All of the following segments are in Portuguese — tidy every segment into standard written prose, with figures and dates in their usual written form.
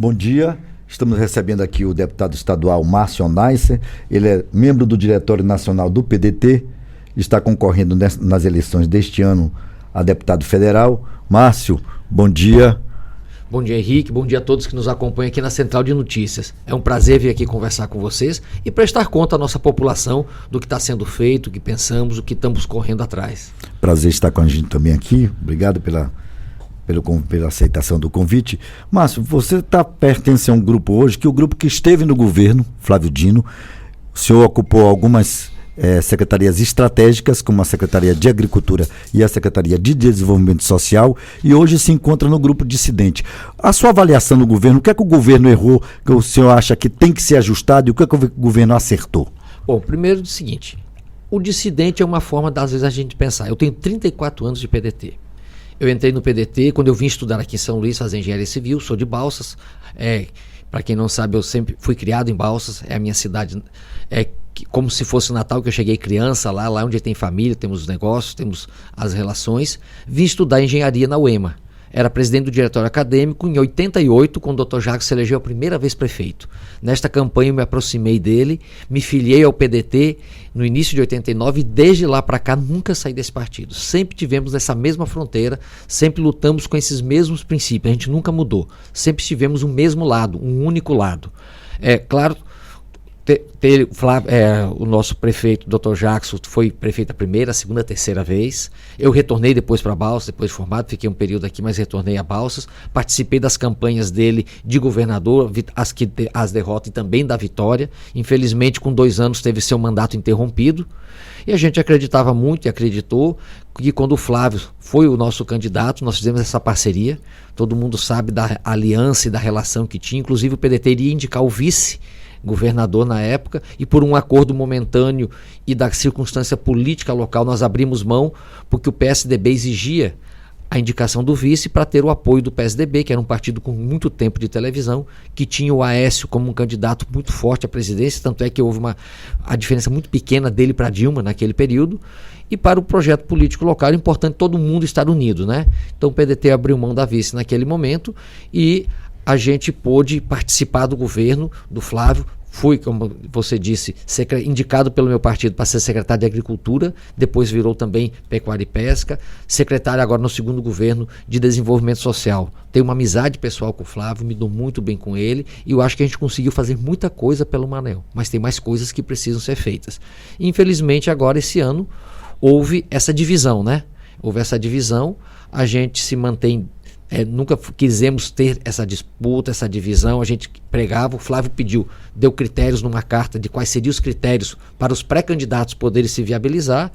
bom dia. Estamos recebendo aqui o deputado estadual Márcio Neisser. Ele é membro do Diretório Nacional do PDT, está concorrendo nas eleições deste ano a deputado federal. Márcio, bom dia. Bom dia, Henrique. Bom dia a todos que nos acompanham aqui na Central de Notícias. É um prazer vir aqui conversar com vocês e prestar conta à nossa população do que está sendo feito, o que pensamos, o que estamos correndo atrás. Prazer estar com a gente também aqui. Obrigado pela aceitação do convite. Márcio, você pertence a um grupo hoje, que é o grupo que esteve no governo, Flávio Dino. O senhor ocupou algumas secretarias estratégicas, como a Secretaria de Agricultura e a Secretaria de Desenvolvimento Social, e hoje se encontra no grupo dissidente. A sua avaliação no governo, o que é que o governo errou, que o senhor acha que tem que ser ajustado, e o que é que o governo acertou? Bom, primeiro é o seguinte, o dissidente é uma forma, às vezes, a gente pensar. Eu tenho 34 anos de PDT. Eu entrei no PDT quando eu vim estudar aqui em São Luís, fazer engenharia civil, sou de Balsas. Para quem não sabe, eu sempre fui criado em Balsas, é a minha cidade, como se fosse o Natal, que eu cheguei criança lá onde tem família, temos os negócios, temos as relações. Vim estudar engenharia na UEMA. Era presidente do diretório acadêmico em 88, quando o Dr. Jacques se elegeu a primeira vez prefeito. Nesta campanha eu me aproximei dele, me filiei ao PDT no início de 89 e desde lá para cá nunca saí desse partido. Sempre tivemos essa mesma fronteira, sempre lutamos com esses mesmos princípios, a gente nunca mudou. Sempre tivemos o mesmo lado, um único lado. Claro, o nosso prefeito, Dr. Jackson, foi prefeito a primeira, a segunda, a terceira vez. Eu retornei depois para Balsas, depois de formado, fiquei um período aqui, mas retornei a Balsas. Participei das campanhas dele de governador, as derrotas e também da vitória. Infelizmente, com 2 anos, teve seu mandato interrompido. E a gente acreditava muito e acreditou que quando o Flávio foi o nosso candidato, nós fizemos essa parceria. Todo mundo sabe da aliança e da relação que tinha. Inclusive, o PDT iria indicar o vice-governador na época, e por um acordo momentâneo e da circunstância política local, nós abrimos mão, porque o PSDB exigia a indicação do vice para ter o apoio do PSDB, que era um partido com muito tempo de televisão, que tinha o Aécio como um candidato muito forte à presidência, tanto é que houve a diferença muito pequena dele para Dilma naquele período. E para o projeto político local é importante todo mundo estar unido, né? Então o PDT abriu mão da vice naquele momento e a gente pôde participar do governo do Flávio. Fui, como você disse, indicado pelo meu partido para ser secretário de Agricultura, depois virou também Pecuária e Pesca, secretário agora no segundo governo de Desenvolvimento Social. Tenho uma amizade pessoal com o Flávio, me dou muito bem com ele e eu acho que a gente conseguiu fazer muita coisa pelo Maranhão, mas tem mais coisas que precisam ser feitas. Infelizmente agora esse ano houve essa divisão, né? Houve essa divisão, a gente se mantém. Nunca quisemos ter essa disputa, essa divisão, a gente pregava, o Flávio deu critérios numa carta de quais seriam os critérios para os pré-candidatos poderem se viabilizar.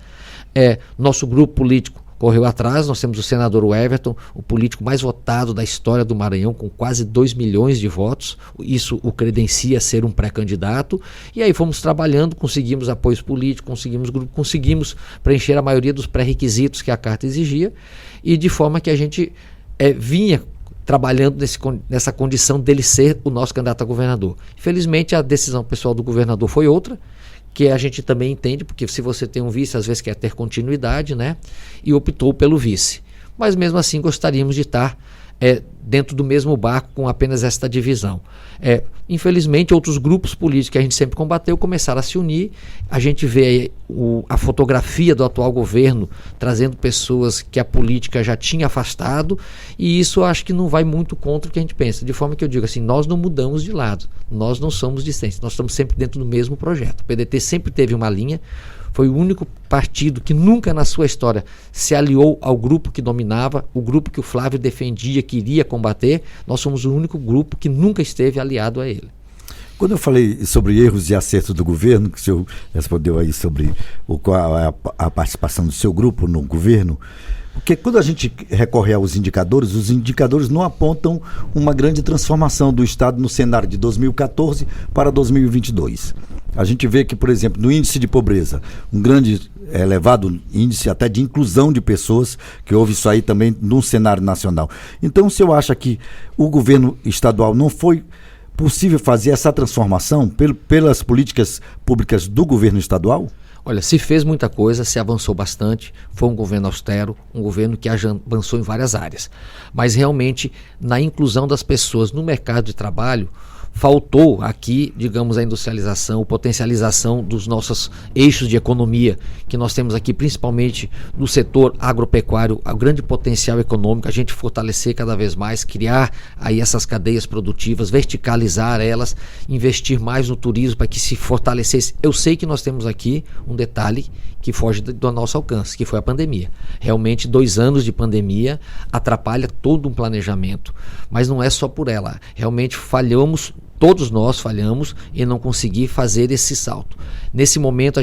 Nosso grupo político correu atrás, nós temos o senador Everton, o político mais votado da história do Maranhão, com quase 2 milhões de votos, isso o credencia a ser um pré-candidato, e aí fomos trabalhando, conseguimos apoios políticos, conseguimos grupo, conseguimos preencher a maioria dos pré-requisitos que a carta exigia, e de forma que a gente vinha trabalhando nessa condição dele ser o nosso candidato a governador. Infelizmente, a decisão pessoal do governador foi outra, que a gente também entende, porque se você tem um vice, às vezes quer ter continuidade, né? E optou pelo vice. Mas mesmo assim, gostaríamos de estar dentro do mesmo barco com apenas esta divisão. Infelizmente, outros grupos políticos que a gente sempre combateu começaram a se unir. A gente vê a fotografia do atual governo trazendo pessoas que a política já tinha afastado, e isso eu acho que não vai muito contra o que a gente pensa. De forma que eu digo assim, nós não mudamos de lado, nós não somos dissidentes, nós estamos sempre dentro do mesmo projeto. O PDT sempre teve uma linha, foi o único partido que nunca na sua história se aliou ao grupo que dominava, o grupo que o Flávio defendia, que iria combater. Nós somos o único grupo que nunca esteve aliado a ele. Quando eu falei sobre erros e acertos do governo, que o senhor respondeu aí sobre a participação do seu grupo no governo, porque quando a gente recorre aos indicadores, os indicadores não apontam uma grande transformação do Estado no cenário de 2014 para 2022. A gente vê que, por exemplo, no índice de pobreza, um grande, elevado índice até de inclusão de pessoas, que houve isso aí também no cenário nacional. Então, o senhor acha que o governo estadual não foi possível fazer essa transformação pelas políticas públicas do governo estadual? Olha, se fez muita coisa, se avançou bastante, foi um governo austero, um governo que avançou em várias áreas. Mas realmente, na inclusão das pessoas no mercado de trabalho, faltou aqui, digamos, a industrialização, a potencialização dos nossos eixos de economia, que nós temos aqui principalmente no setor agropecuário, o grande potencial econômico, a gente fortalecer cada vez mais, criar aí essas cadeias produtivas, verticalizar elas, investir mais no turismo para que se fortalecesse. Eu sei que nós temos aqui um detalhe que foge do nosso alcance, que foi a pandemia. Realmente 2 anos de pandemia atrapalha todo um planejamento, mas não é só por ela. Realmente todos nós falhamos em não conseguir fazer esse salto. Nesse momento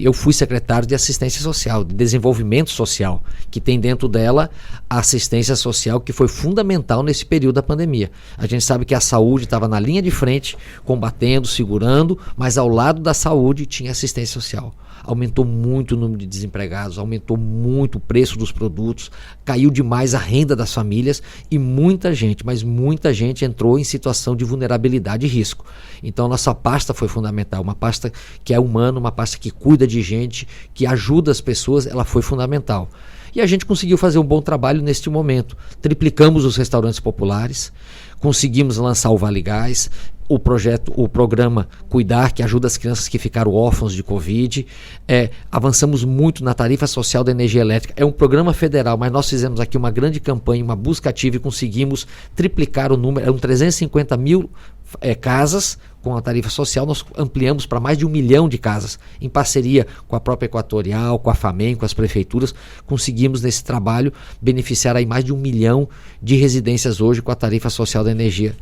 eu fui secretário de assistência social, de desenvolvimento social, que tem dentro dela a assistência social, que foi fundamental nesse período da pandemia. A gente sabe que a saúde estava na linha de frente, combatendo, segurando, mas ao lado da saúde tinha assistência social. Aumentou muito o número de desempregados, aumentou muito o preço dos produtos, caiu demais a renda das famílias e muita gente, mas muita gente entrou em situação de vulnerabilidade e risco. Então nossa pasta foi fundamental, uma pasta que é humana, uma pasta que cuida de gente, que ajuda as pessoas, ela foi fundamental. E a gente conseguiu fazer um bom trabalho neste momento. Triplicamos os restaurantes populares, conseguimos lançar o Vale Gás, o programa Cuidar, que ajuda as crianças que ficaram órfãos de Covid. Avançamos muito na tarifa social da energia elétrica. É um programa federal, mas nós fizemos aqui uma grande campanha, uma busca ativa e conseguimos triplicar o número. Eram 350 mil casas com a tarifa social, nós ampliamos para mais de 1 milhão de casas, em parceria com a própria Equatorial, com a FAMEM, com as prefeituras, conseguimos nesse trabalho beneficiar aí mais de 1 milhão de residências hoje com a tarifa social da energia.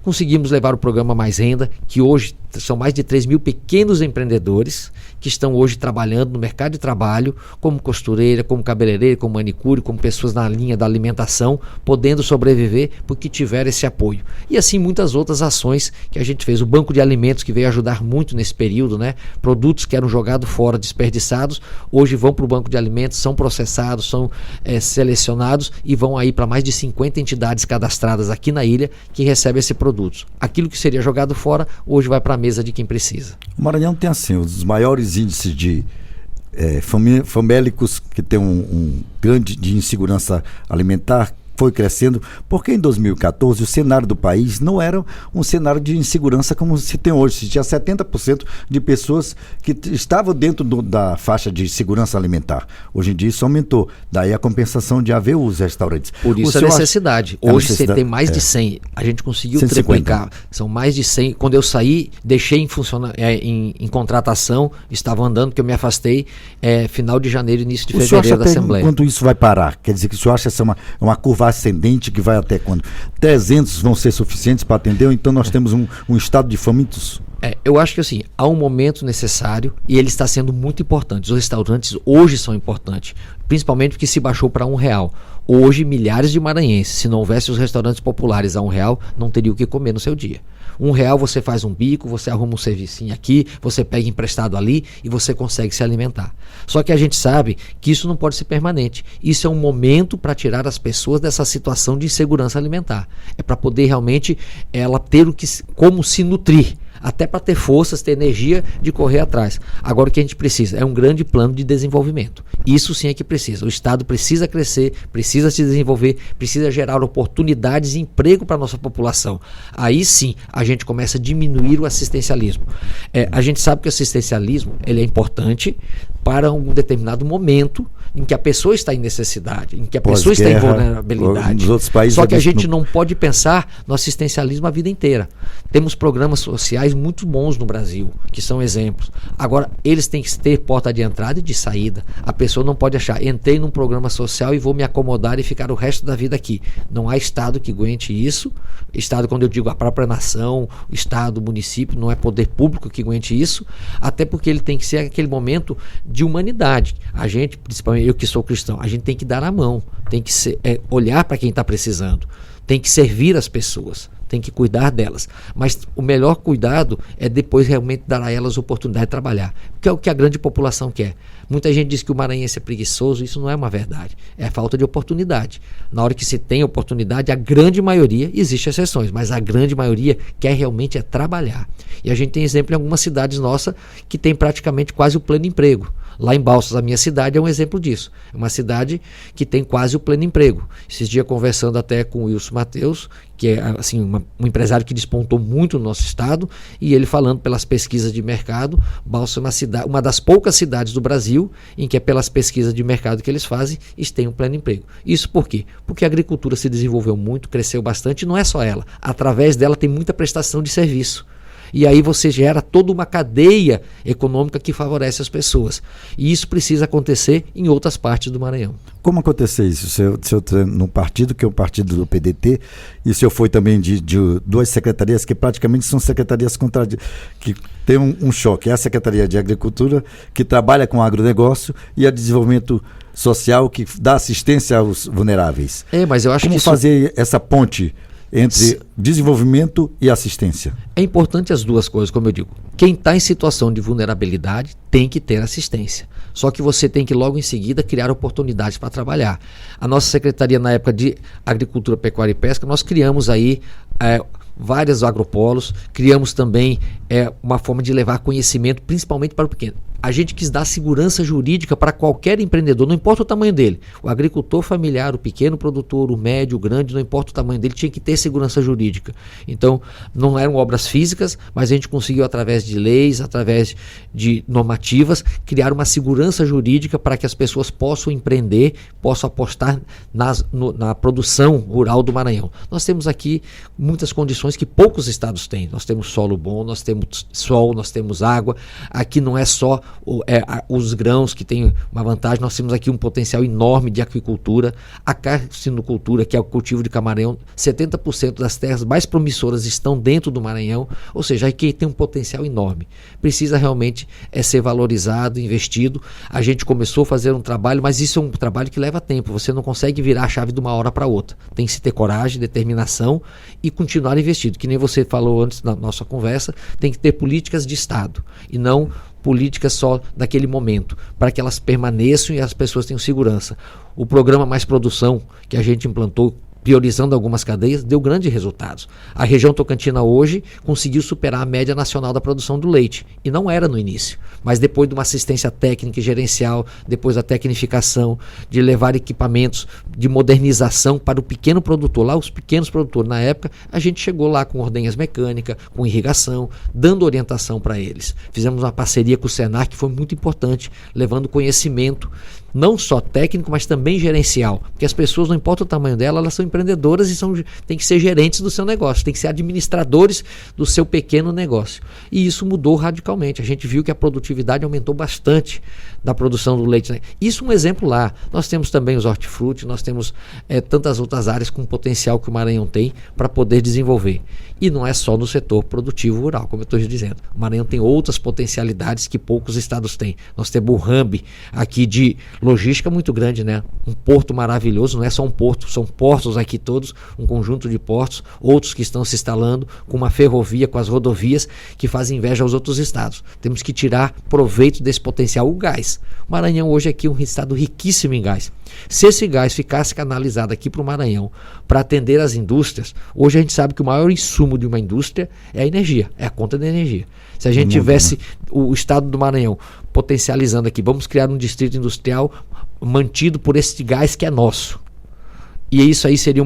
Conseguimos levar o programa Mais Renda, que hoje são mais de 3 mil pequenos empreendedores que estão hoje trabalhando no mercado de trabalho, como costureira, como cabeleireira, como manicure, como pessoas na linha da alimentação, podendo sobreviver porque tiveram esse apoio. E assim muitas outras ações que a gente fez. O Banco de Alimentos, que veio ajudar muito nesse período, né? Produtos que eram jogados fora, desperdiçados, hoje vão para o Banco de Alimentos, são processados, são selecionados e vão aí para mais de 50 entidades cadastradas aqui na ilha que recebem esse produto. Aquilo que seria jogado fora, hoje vai para a mesa de quem precisa. O Maranhão tem assim, os maiores índices de famélicos, que tem um grande de insegurança alimentar, foi crescendo, porque em 2014 o cenário do país não era um cenário de insegurança como se tem hoje. Se tinha 70% de pessoas que estavam dentro da faixa de segurança alimentar. Hoje em dia isso aumentou. Daí a compensação de haver os restaurantes. Por isso a necessidade. Hoje você tem mais de 100. A gente conseguiu 150. triplicar. São mais de 100. Quando eu saí, deixei em contratação, estava andando, porque eu me afastei final de janeiro, início de fevereiro da Assembleia. Quanto isso vai parar? Quer dizer que o senhor acha essa uma curva ascendente que vai até quando? 300 vão ser suficientes para atender, ou então nós temos um estado de famintos? Eu acho que assim, há um momento necessário e ele está sendo muito importante. Os restaurantes hoje são importantes, principalmente porque se baixou para R$1. Hoje, milhares de maranhenses, se não houvesse os restaurantes populares a R$1, não teria o que comer no seu dia. R$1 você faz um bico, você arruma um servicinho aqui, você pega emprestado ali e você consegue se alimentar. Só que a gente sabe que isso não pode ser permanente. Isso é um momento para tirar as pessoas dessa situação de insegurança alimentar. É para poder realmente ela ter como se nutrir, até para ter forças, ter energia de correr atrás. Agora o que a gente precisa é um grande plano de desenvolvimento. Isso sim é que precisa. O Estado precisa crescer, precisa se desenvolver, precisa gerar oportunidades e emprego para a nossa população. Aí sim a gente começa a diminuir o assistencialismo. A gente sabe que o assistencialismo ele é importante para um determinado momento em que a pessoa está em necessidade, em que a pessoa está em vulnerabilidade. Só que a gente não pode pensar no assistencialismo a vida inteira. Temos programas sociais muito bons no Brasil, que são exemplos. Agora, eles têm que ter porta de entrada e de saída. A pessoa não pode achar, entrei num programa social e vou me acomodar e ficar o resto da vida aqui. Não há Estado que aguente isso. Estado, quando eu digo a própria nação, o Estado, o município, não é poder público que aguente isso, até porque ele tem que ser aquele momento de humanidade. A gente, principalmente eu que sou cristão, a gente tem que dar a mão, tem que olhar para quem está precisando, tem que servir as pessoas, tem que cuidar delas. Mas o melhor cuidado é depois realmente dar a elas oportunidade de trabalhar, que é o que a grande população quer. Muita gente diz que o maranhense é preguiçoso, isso não é uma verdade, é falta de oportunidade. Na hora que se tem oportunidade, a grande maioria, existem exceções, mas a grande maioria quer realmente é trabalhar. E a gente tem exemplo em algumas cidades nossas que tem praticamente quase o pleno emprego. Lá em Balsas, a minha cidade, é um exemplo disso. É uma cidade que tem quase o pleno emprego. Esses dias conversando até com o Wilson Matheus, que é assim, um empresário que despontou muito no nosso estado, e ele falando pelas pesquisas de mercado, Balsas é uma cidade, uma das poucas cidades do Brasil em que, pelas pesquisas de mercado que eles fazem, tem um pleno emprego. Isso por quê? Porque a agricultura se desenvolveu muito, cresceu bastante, e não é só ela. Através dela tem muita prestação de serviço. E aí você gera toda uma cadeia econômica que favorece as pessoas. E isso precisa acontecer em outras partes do Maranhão. Como aconteceu isso? O senhor tá num partido que é o partido do PDT, e o senhor foi também de duas secretarias que praticamente são secretarias que tem um choque. É a Secretaria de Agricultura, que trabalha com agronegócio, e a Desenvolvimento Social, que dá assistência aos vulneráveis. Mas eu acho Como fazer essa ponte entre desenvolvimento e assistência? É importante as duas coisas, como eu digo. Quem está em situação de vulnerabilidade tem que ter assistência. Só que você tem que logo em seguida criar oportunidades para trabalhar. A nossa secretaria, na época de Agricultura, Pecuária e Pesca, nós criamos aí vários agropolos, criamos também uma forma de levar conhecimento, principalmente para o pequeno. A gente quis dar segurança jurídica para qualquer empreendedor, não importa o tamanho dele. O agricultor familiar, o pequeno produtor, o médio, o grande, não importa o tamanho dele, tinha que ter segurança jurídica. Então, não eram obras físicas, mas a gente conseguiu, através de leis, através de normativas, criar uma segurança jurídica para que as pessoas possam empreender, possam apostar na produção rural do Maranhão. Nós temos aqui muitas condições que poucos estados têm. Nós temos solo bom, nós temos sol, nós temos água. Aqui não é só os grãos que tem uma vantagem, nós temos aqui um potencial enorme de aquicultura, a carcinocultura, que é o cultivo de camarão, 70% das terras mais promissoras estão dentro do Maranhão, ou seja, aqui tem um potencial enorme. Precisa realmente ser valorizado, investido. A gente começou a fazer um trabalho, mas isso é um trabalho que leva tempo, você não consegue virar a chave de uma hora para outra. Tem que se ter coragem, determinação e continuar investido, que nem você falou antes na nossa conversa, tem que ter políticas de Estado e não políticas só daquele momento, para que elas permaneçam e as pessoas tenham segurança. O programa Mais Produção, que a gente implantou, priorizando algumas cadeias, deu grandes resultados. A região Tocantina hoje conseguiu superar a média nacional da produção do leite, e não era no início, mas depois de uma assistência técnica e gerencial, depois da tecnificação, de levar equipamentos de modernização para o pequeno produtor, lá os pequenos produtores, na época, a gente chegou lá com ordenhas mecânicas, com irrigação, dando orientação para eles. Fizemos uma parceria com o Senar, que foi muito importante, levando conhecimento, não só técnico, mas também gerencial, porque as pessoas, não importa o tamanho dela, elas são empreendedoras e têm que ser gerentes do seu negócio, têm que ser administradores do seu pequeno negócio. E isso mudou radicalmente. A gente viu que a produtividade aumentou bastante da produção do leite. Isso é um exemplo lá. Nós temos também os hortifruti, nós temos tantas outras áreas com potencial que o Maranhão tem para poder desenvolver. E não é só no setor produtivo rural, como eu estou dizendo. O Maranhão tem outras potencialidades que poucos estados têm. Nós temos o hub aqui de logística muito grande, né? Um porto maravilhoso, não é só um porto, são portos aqui todos, um conjunto de portos, outros que estão se instalando com uma ferrovia, com as rodovias que fazem inveja aos outros estados. Temos que tirar proveito desse potencial. O gás. O Maranhão hoje é aqui um estado riquíssimo em gás. Se esse gás ficasse canalizado aqui para o Maranhão para atender as indústrias, hoje a gente sabe que o maior insumo de uma indústria é a energia, é a conta da energia. Se a gente tivesse o estado do Maranhão potencializando aqui, vamos criar um distrito industrial mantido por esse gás que é nosso. E isso aí seria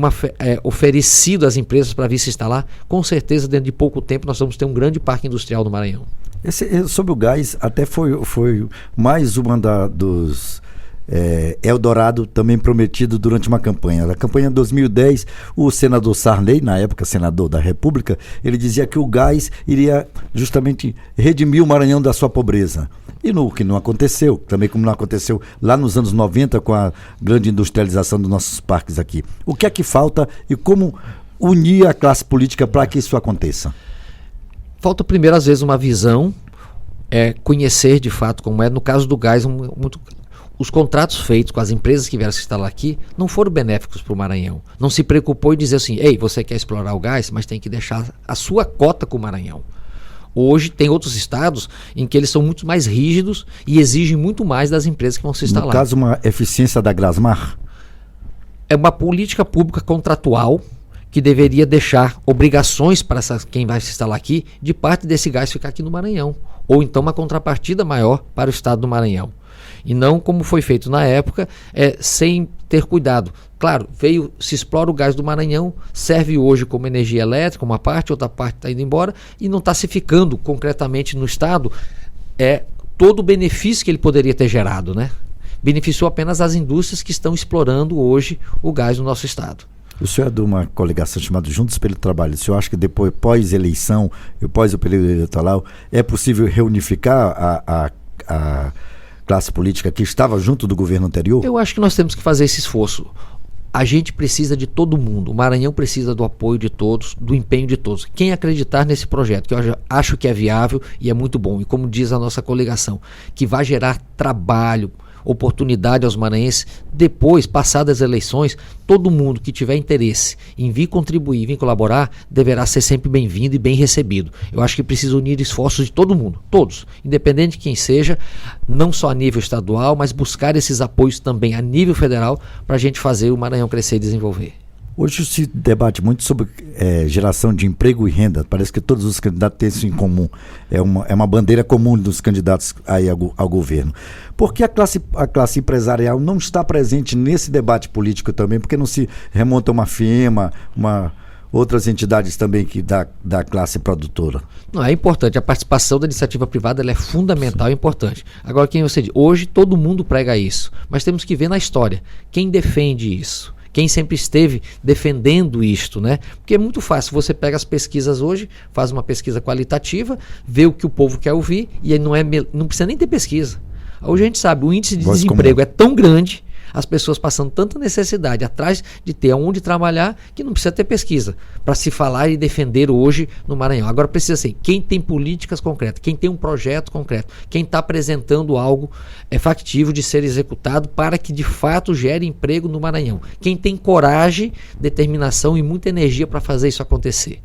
oferecido às empresas para vir se instalar. Com certeza, dentro de pouco tempo, nós vamos ter um grande parque industrial no Maranhão. Sobre o gás, até foi mais uma dos Eldorado também prometido durante uma campanha. Na campanha de 2010, o senador Sarney, na época senador da República, ele dizia que o gás iria justamente redimir o Maranhão da sua pobreza. E no que não aconteceu, também como não aconteceu lá nos anos 90 com a grande industrialização dos nossos parques aqui. O que é que falta e como unir a classe política para que isso aconteça? Falta primeiro, às vezes, uma visão, conhecer de fato como é. No caso do gás, os contratos feitos com as empresas que vieram se instalar aqui não foram benéficos para o Maranhão. Não se preocupou em dizer assim, ei, você quer explorar o gás, mas tem que deixar a sua cota com o Maranhão. Hoje tem outros estados em que eles são muito mais rígidos e exigem muito mais das empresas que vão se instalar. No caso, uma eficiência da Grasmar? É uma política pública contratual que deveria deixar obrigações para quem vai se instalar aqui de parte desse gás ficar aqui no Maranhão. Ou então uma contrapartida maior para o estado do Maranhão. E não como foi feito na época, sem ter cuidado. Claro, se explora o gás do Maranhão, serve hoje como energia elétrica, uma parte, outra parte está indo embora, e não está se ficando concretamente no estado todo o benefício que ele poderia ter gerado, né? Beneficiou apenas as indústrias que estão explorando hoje o gás no nosso estado. O senhor é de uma coligação chamada Juntos pelo Trabalho. O senhor acha que depois, pós-eleição e pós o período eleitoral, é possível reunificar a classe política que estava junto do governo anterior? Eu acho que nós temos que fazer esse esforço. A gente precisa de todo mundo. O Maranhão precisa do apoio de todos, do empenho de todos. Quem acreditar nesse projeto, que eu acho que é viável e é muito bom, e como diz a nossa coligação, que vai gerar trabalho, oportunidade aos maranhenses, depois, passadas as eleições, todo mundo que tiver interesse em vir contribuir, vir colaborar, deverá ser sempre bem-vindo e bem recebido. Eu acho que precisa unir esforços de todo mundo, todos, independente de quem seja, não só a nível estadual, mas buscar esses apoios também a nível federal para a gente fazer o Maranhão crescer e desenvolver. Hoje se debate muito sobre geração de emprego e renda. Parece que todos os candidatos têm isso em comum. É uma bandeira comum dos candidatos aí ao governo. Por que a classe empresarial não está presente nesse debate político também? Porque não se remonta uma FIEMA, outras entidades também da classe produtora? Não, é importante. A participação da iniciativa privada ela é fundamental e importante. Agora, quem você diz, hoje todo mundo prega isso, mas temos que ver na história quem defende isso. Quem sempre esteve defendendo isto, né? Porque é muito fácil, você pega as pesquisas hoje, faz uma pesquisa qualitativa, vê o que o povo quer ouvir e aí não precisa nem ter pesquisa. Hoje a gente sabe, o índice de desemprego é tão grande, as pessoas passando tanta necessidade atrás de ter onde trabalhar, que não precisa ter pesquisa para se falar e defender hoje no Maranhão. Agora precisa ser quem tem políticas concretas, quem tem um projeto concreto, quem está apresentando algo factível de ser executado para que de fato gere emprego no Maranhão. Quem tem coragem, determinação e muita energia para fazer isso acontecer.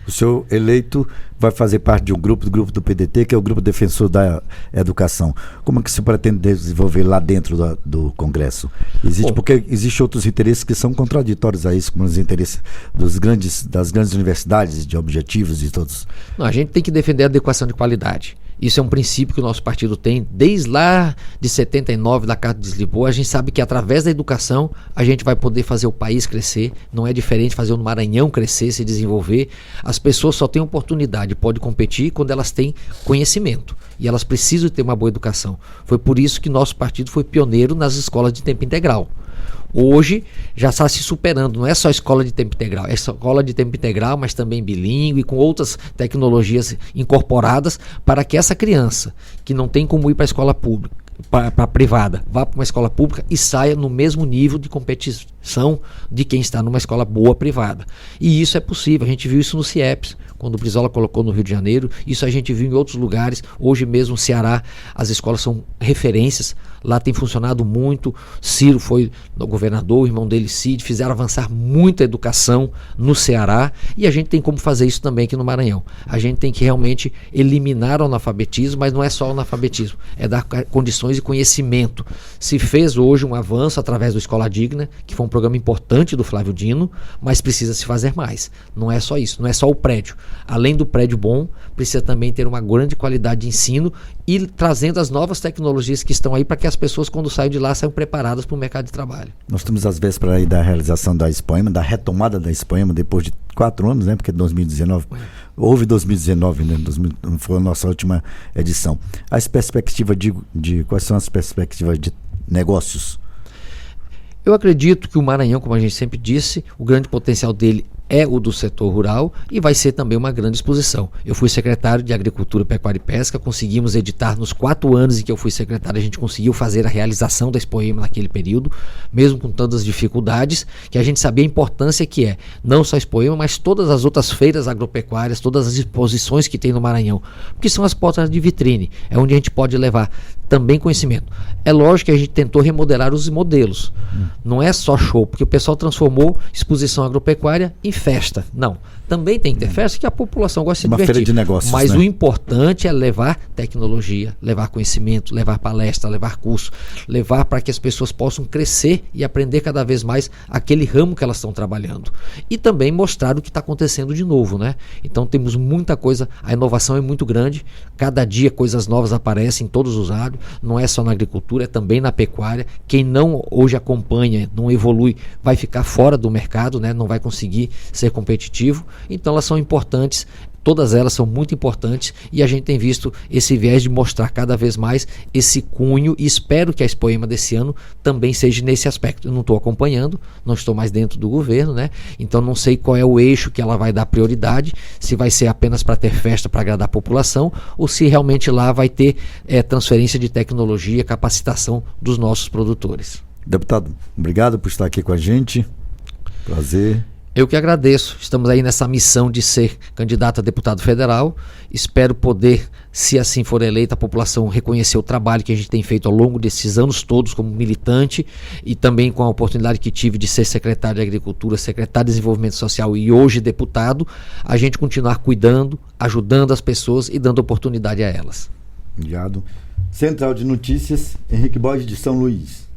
O senhor eleito vai fazer parte de um grupo do PDT, que é o Grupo Defensor da Educação. Como é que se pretende desenvolver lá dentro do Congresso? Porque existem outros interesses que são contraditórios a isso, como os interesses das grandes universidades, de objetivos e todos. Não, a gente tem que defender a adequação de qualidade. Isso é um princípio que o nosso partido tem desde lá de 79, da Carta de Lisboa. A gente sabe que através da educação a gente vai poder fazer o país crescer. Não é diferente fazer o Maranhão crescer, se desenvolver. As pessoas só têm oportunidade, podem competir quando elas têm conhecimento. E elas precisam ter uma boa educação. Foi por isso que nosso partido foi pioneiro nas escolas de tempo integral. Hoje já está se superando, não é só escola de tempo integral, é escola de tempo integral, mas também bilíngue, com outras tecnologias incorporadas para que essa criança, que não tem como ir para a escola pública, para a privada, vá para uma escola pública e saia no mesmo nível de competição de quem está numa escola boa privada. E isso é possível, a gente viu isso no CIEPS, quando o Brizola colocou no Rio de Janeiro, isso a gente viu em outros lugares, hoje mesmo no Ceará, as escolas são referências, lá tem funcionado muito, Ciro foi o governador, o irmão dele Cid, fizeram avançar muito a educação no Ceará, e a gente tem como fazer isso também aqui no Maranhão. A gente tem que realmente eliminar o analfabetismo, mas não é só o analfabetismo, é dar condições de conhecimento. Se fez hoje um avanço através do Escola Digna, que foi um programa importante do Flávio Dino, mas precisa se fazer mais. Não é só isso, não é só o prédio. Além do prédio bom, precisa também ter uma grande qualidade de ensino e trazendo as novas tecnologias que estão aí para que as pessoas, quando saem de lá, saiam preparadas para o mercado de trabalho. Nós estamos às vésperas aí da realização da Expoema, da retomada da Expoema, depois de 4 anos, né? Porque 2019, houve 2019, né? Foi a nossa última edição. As perspectivas quais são as perspectivas de negócios? Eu acredito que o Maranhão, como a gente sempre disse, o grande potencial dele é o do setor rural e vai ser também uma grande exposição. Eu fui secretário de Agricultura, Pecuária e Pesca, conseguimos editar nos 4 anos em que eu fui secretário, a gente conseguiu fazer a realização da Expoema naquele período, mesmo com tantas dificuldades, que a gente sabia a importância que é, não só a Expoema, mas todas as outras feiras agropecuárias, todas as exposições que tem no Maranhão, porque são as portas de vitrine, é onde a gente pode levar também conhecimento. É lógico que a gente tentou remodelar os modelos. Não é só show, porque o pessoal transformou exposição agropecuária em festa. Não. Também tem que ter festa, que a população gosta de se divertir. Uma feira de negócios, mas né? o importante é levar tecnologia, levar conhecimento, levar palestra, levar curso, levar para que as pessoas possam crescer e aprender cada vez mais aquele ramo que elas estão trabalhando. E também mostrar o que está acontecendo de novo, né? Então temos muita coisa, a inovação é muito grande, cada dia coisas novas aparecem em todos os áreas, não é só na agricultura, é também na pecuária. Quem não hoje acompanha, não evolui, vai ficar fora do mercado, né? Não vai conseguir ser competitivo. Então elas são importantes, todas elas são muito importantes, e a gente tem visto esse viés de mostrar cada vez mais esse cunho, e espero que a Expoema desse ano também seja nesse aspecto. Eu não estou acompanhando, não estou mais dentro do governo, né? Então não sei qual é o eixo que ela vai dar prioridade, se vai ser apenas para ter festa para agradar a população, ou se realmente lá vai ter transferência de tecnologia, capacitação dos nossos produtores. Deputado, obrigado por estar aqui com a gente. Prazer. Eu que agradeço. Estamos aí nessa missão de ser candidato a deputado federal. Espero poder, se assim for eleita, a população reconhecer o trabalho que a gente tem feito ao longo desses anos todos como militante, e também com a oportunidade que tive de ser secretário de Agricultura, secretário de Desenvolvimento Social e hoje deputado, a gente continuar cuidando, ajudando as pessoas e dando oportunidade a elas. Obrigado. Central de Notícias, Henrique Borges de São Luís.